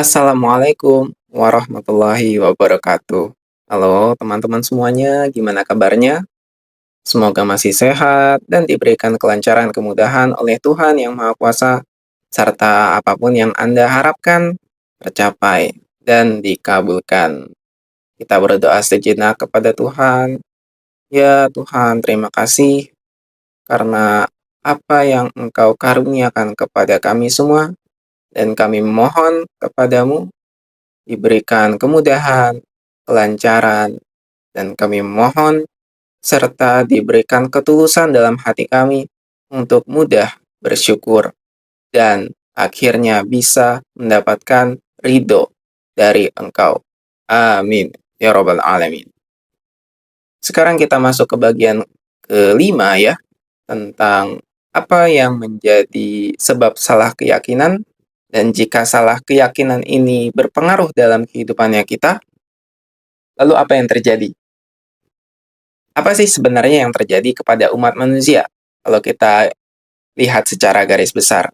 Assalamualaikum warahmatullahi wabarakatuh. Halo teman-teman semuanya, gimana kabarnya? Semoga masih sehat dan diberikan kelancaran kemudahan oleh Tuhan Yang Maha Kuasa, serta apapun yang Anda harapkan tercapai dan dikabulkan. Kita berdoa sejenak kepada Tuhan. Ya Tuhan, terima kasih karena apa yang Engkau karuniakan kepada kami semua, dan kami mohon kepadamu diberikan kemudahan, kelancaran, dan kami mohon serta diberikan ketulusan dalam hati kami untuk mudah bersyukur dan akhirnya bisa mendapatkan ridho dari Engkau. Amin. Ya Robbal Alamin. Sekarang kita masuk ke bagian kelima ya, tentang apa yang menjadi sebab salah keyakinan, dan jika salah keyakinan ini berpengaruh dalam kehidupannya kita, lalu apa yang terjadi? Apa sih sebenarnya yang terjadi kepada umat manusia kalau kita lihat secara garis besar,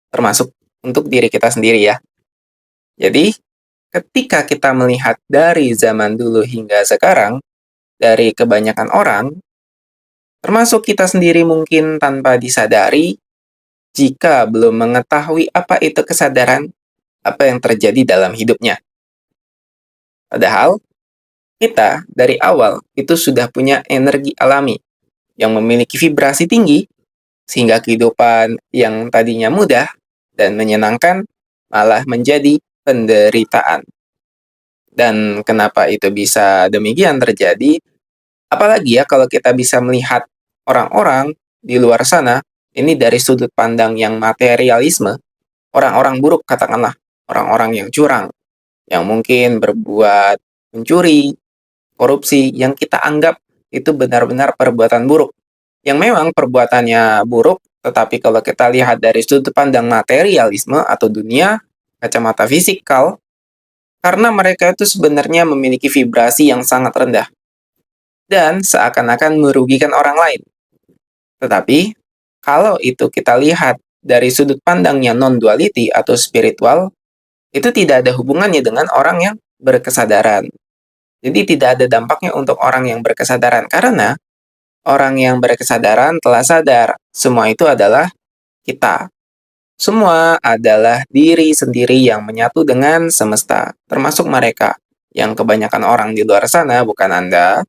termasuk untuk diri kita sendiri ya. Jadi, ketika kita melihat dari zaman dulu hingga sekarang, dari kebanyakan orang, termasuk kita sendiri mungkin tanpa disadari, jika belum mengetahui apa itu kesadaran, apa yang terjadi dalam hidupnya. Padahal, kita dari awal itu sudah punya energi alami yang memiliki vibrasi tinggi, sehingga kehidupan yang tadinya mudah dan menyenangkan malah menjadi penderitaan. Dan kenapa itu bisa demikian terjadi? Apalagi ya kalau kita bisa melihat orang-orang di luar sana, ini dari sudut pandang yang materialisme, orang-orang buruk katakanlah, orang-orang yang curang, yang mungkin berbuat mencuri, korupsi, yang kita anggap itu benar-benar perbuatan buruk. Yang memang perbuatannya buruk, tetapi kalau kita lihat dari sudut pandang materialisme atau dunia, kacamata fisikal, karena mereka itu sebenarnya memiliki vibrasi yang sangat rendah dan seakan-akan merugikan orang lain. Tetapi, kalau itu kita lihat dari sudut pandangnya non-duality atau spiritual, itu tidak ada hubungannya dengan orang yang berkesadaran. Jadi tidak ada dampaknya untuk orang yang berkesadaran, karena orang yang berkesadaran telah sadar semua itu adalah kita. Semua adalah diri sendiri yang menyatu dengan semesta, termasuk mereka yang kebanyakan orang di luar sana, bukan Anda.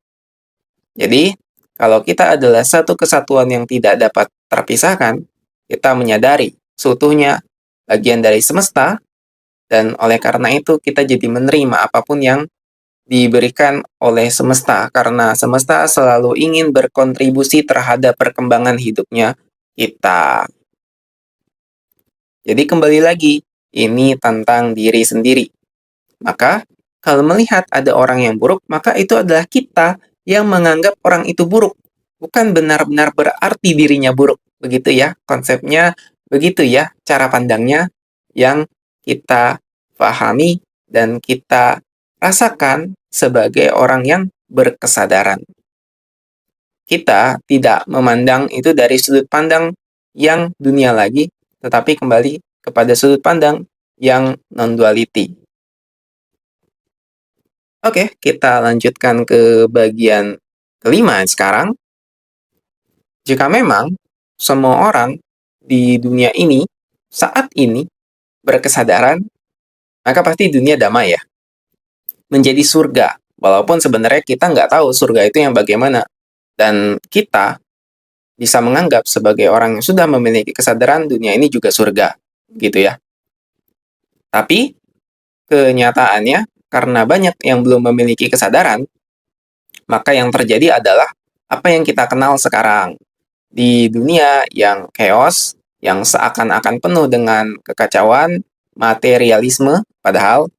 Jadi, kalau kita adalah satu kesatuan yang tidak dapat terpisahkan, kita menyadari seutuhnya bagian dari semesta, dan oleh karena itu kita jadi menerima apapun yang diberikan oleh semesta, karena semesta selalu ingin berkontribusi terhadap perkembangan hidupnya kita. Jadi kembali lagi, ini tentang diri sendiri. Maka, kalau melihat ada orang yang buruk, maka itu adalah kita yang menganggap orang itu buruk. Bukan benar-benar berarti dirinya buruk. Begitu ya, konsepnya begitu ya, cara pandangnya yang kita pahami dan kita rasakan sebagai orang yang berkesadaran. Kita tidak memandang itu dari sudut pandang yang dunia lagi, tetapi kembali kepada sudut pandang yang non-duality. Oke, kita lanjutkan ke bagian kelima sekarang. Jika memang semua orang di dunia ini saat ini berkesadaran, maka pasti dunia damai ya. Menjadi surga. Walaupun sebenarnya kita nggak tahu surga itu yang bagaimana. Dan kita bisa menganggap sebagai orang yang sudah memiliki kesadaran dunia ini juga surga. Gitu ya. Tapi kenyataannya karena banyak yang belum memiliki kesadaran, maka yang terjadi adalah apa yang kita kenal sekarang. Di dunia yang chaos, yang seakan-akan penuh dengan kekacauan, materialisme, padahal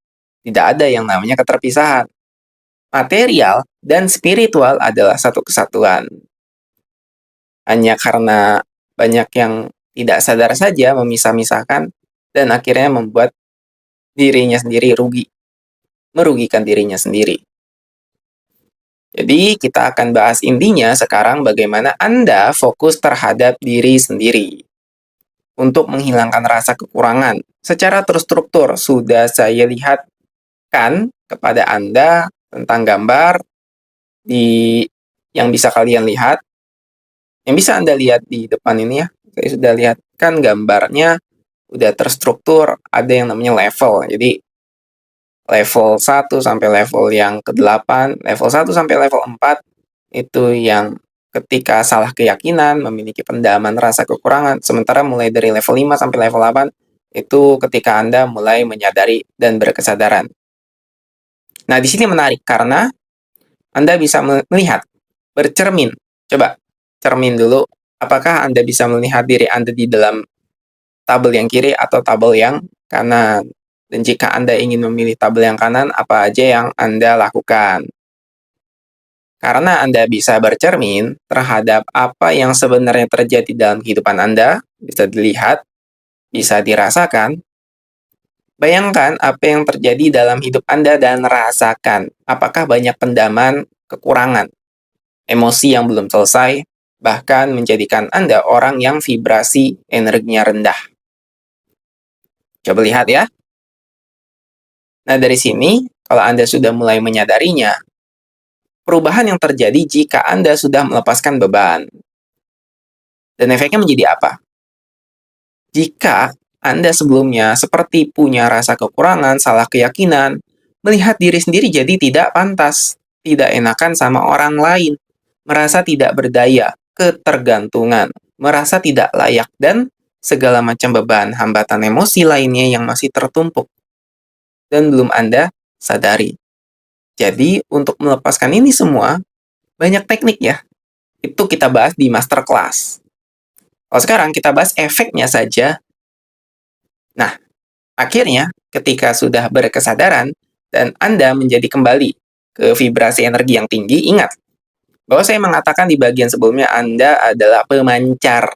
tidak ada yang namanya keterpisahan. Material dan spiritual adalah satu kesatuan. Hanya karena banyak yang tidak sadar saja memisah-misahkan, dan akhirnya membuat dirinya sendiri rugi, merugikan dirinya sendiri. Jadi kita akan bahas intinya sekarang bagaimana Anda fokus terhadap diri sendiri. untuk menghilangkan rasa kekurangan. Secara terstruktur sudah saya lihatkan kepada Anda tentang gambar di yang bisa kalian lihat, yang bisa Anda lihat di depan ini ya. Saya sudah lihatkan gambarnya udah terstruktur, ada yang namanya level. Jadi level 1 sampai level yang ke-8, level 1 sampai level 4 itu yang ketika salah keyakinan, memiliki pendalaman rasa kekurangan. Sementara mulai dari level 5 sampai level 8 itu ketika Anda mulai menyadari dan berkesadaran. Nah, di sini menarik karena Anda bisa melihat, bercermin. Coba cermin dulu, apakah Anda bisa melihat diri Anda di dalam tabel yang kiri atau tabel yang kanan? Dan jika Anda ingin memilih tabel yang kanan, apa aja yang Anda lakukan? Karena Anda bisa bercermin terhadap apa yang sebenarnya terjadi dalam kehidupan Anda, bisa dilihat, bisa dirasakan. Bayangkan apa yang terjadi dalam hidup Anda dan rasakan apakah banyak pendaman, kekurangan, emosi yang belum selesai, bahkan menjadikan Anda orang yang vibrasi energinya rendah. Coba lihat ya. Nah, dari sini, kalau Anda sudah mulai menyadarinya, perubahan yang terjadi jika Anda sudah melepaskan beban. Dan efeknya menjadi apa? Jika Anda sebelumnya seperti punya rasa kekurangan, salah keyakinan, melihat diri sendiri jadi tidak pantas, tidak enakan sama orang lain, merasa tidak berdaya, ketergantungan, merasa tidak layak, dan segala macam beban, hambatan emosi lainnya yang masih tertumpuk dan belum Anda sadari. Jadi, untuk melepaskan ini semua, banyak teknik ya. Itu kita bahas di masterclass. Kalau sekarang kita bahas efeknya saja. Nah, akhirnya ketika sudah berkesadaran dan Anda menjadi kembali ke vibrasi energi yang tinggi, ingat bahwa saya mengatakan di bagian sebelumnya Anda adalah pemancar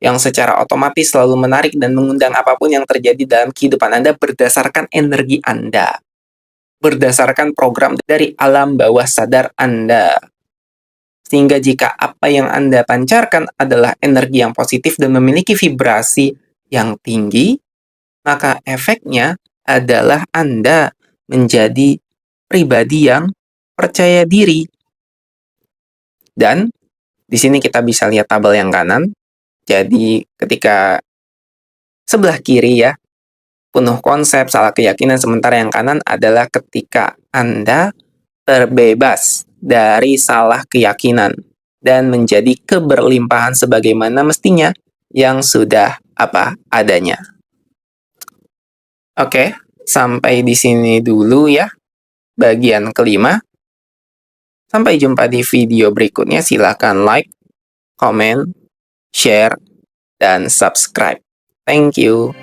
yang secara otomatis selalu menarik dan mengundang apapun yang terjadi dalam kehidupan Anda berdasarkan energi Anda, berdasarkan program dari alam bawah sadar Anda. Sehingga jika apa yang Anda pancarkan adalah energi yang positif dan memiliki vibrasi yang tinggi, maka efeknya adalah Anda menjadi pribadi yang percaya diri. Dan di sini kita bisa lihat tabel yang kanan. Jadi ketika sebelah kiri ya, penuh konsep, salah keyakinan, sementara yang kanan adalah ketika Anda terbebas dari salah keyakinan dan menjadi keberlimpahan sebagaimana mestinya yang sudah apa adanya. Oke, sampai di sini dulu ya bagian kelima. Sampai jumpa di video berikutnya. Silakan like, comment, share, dan subscribe. Thank you.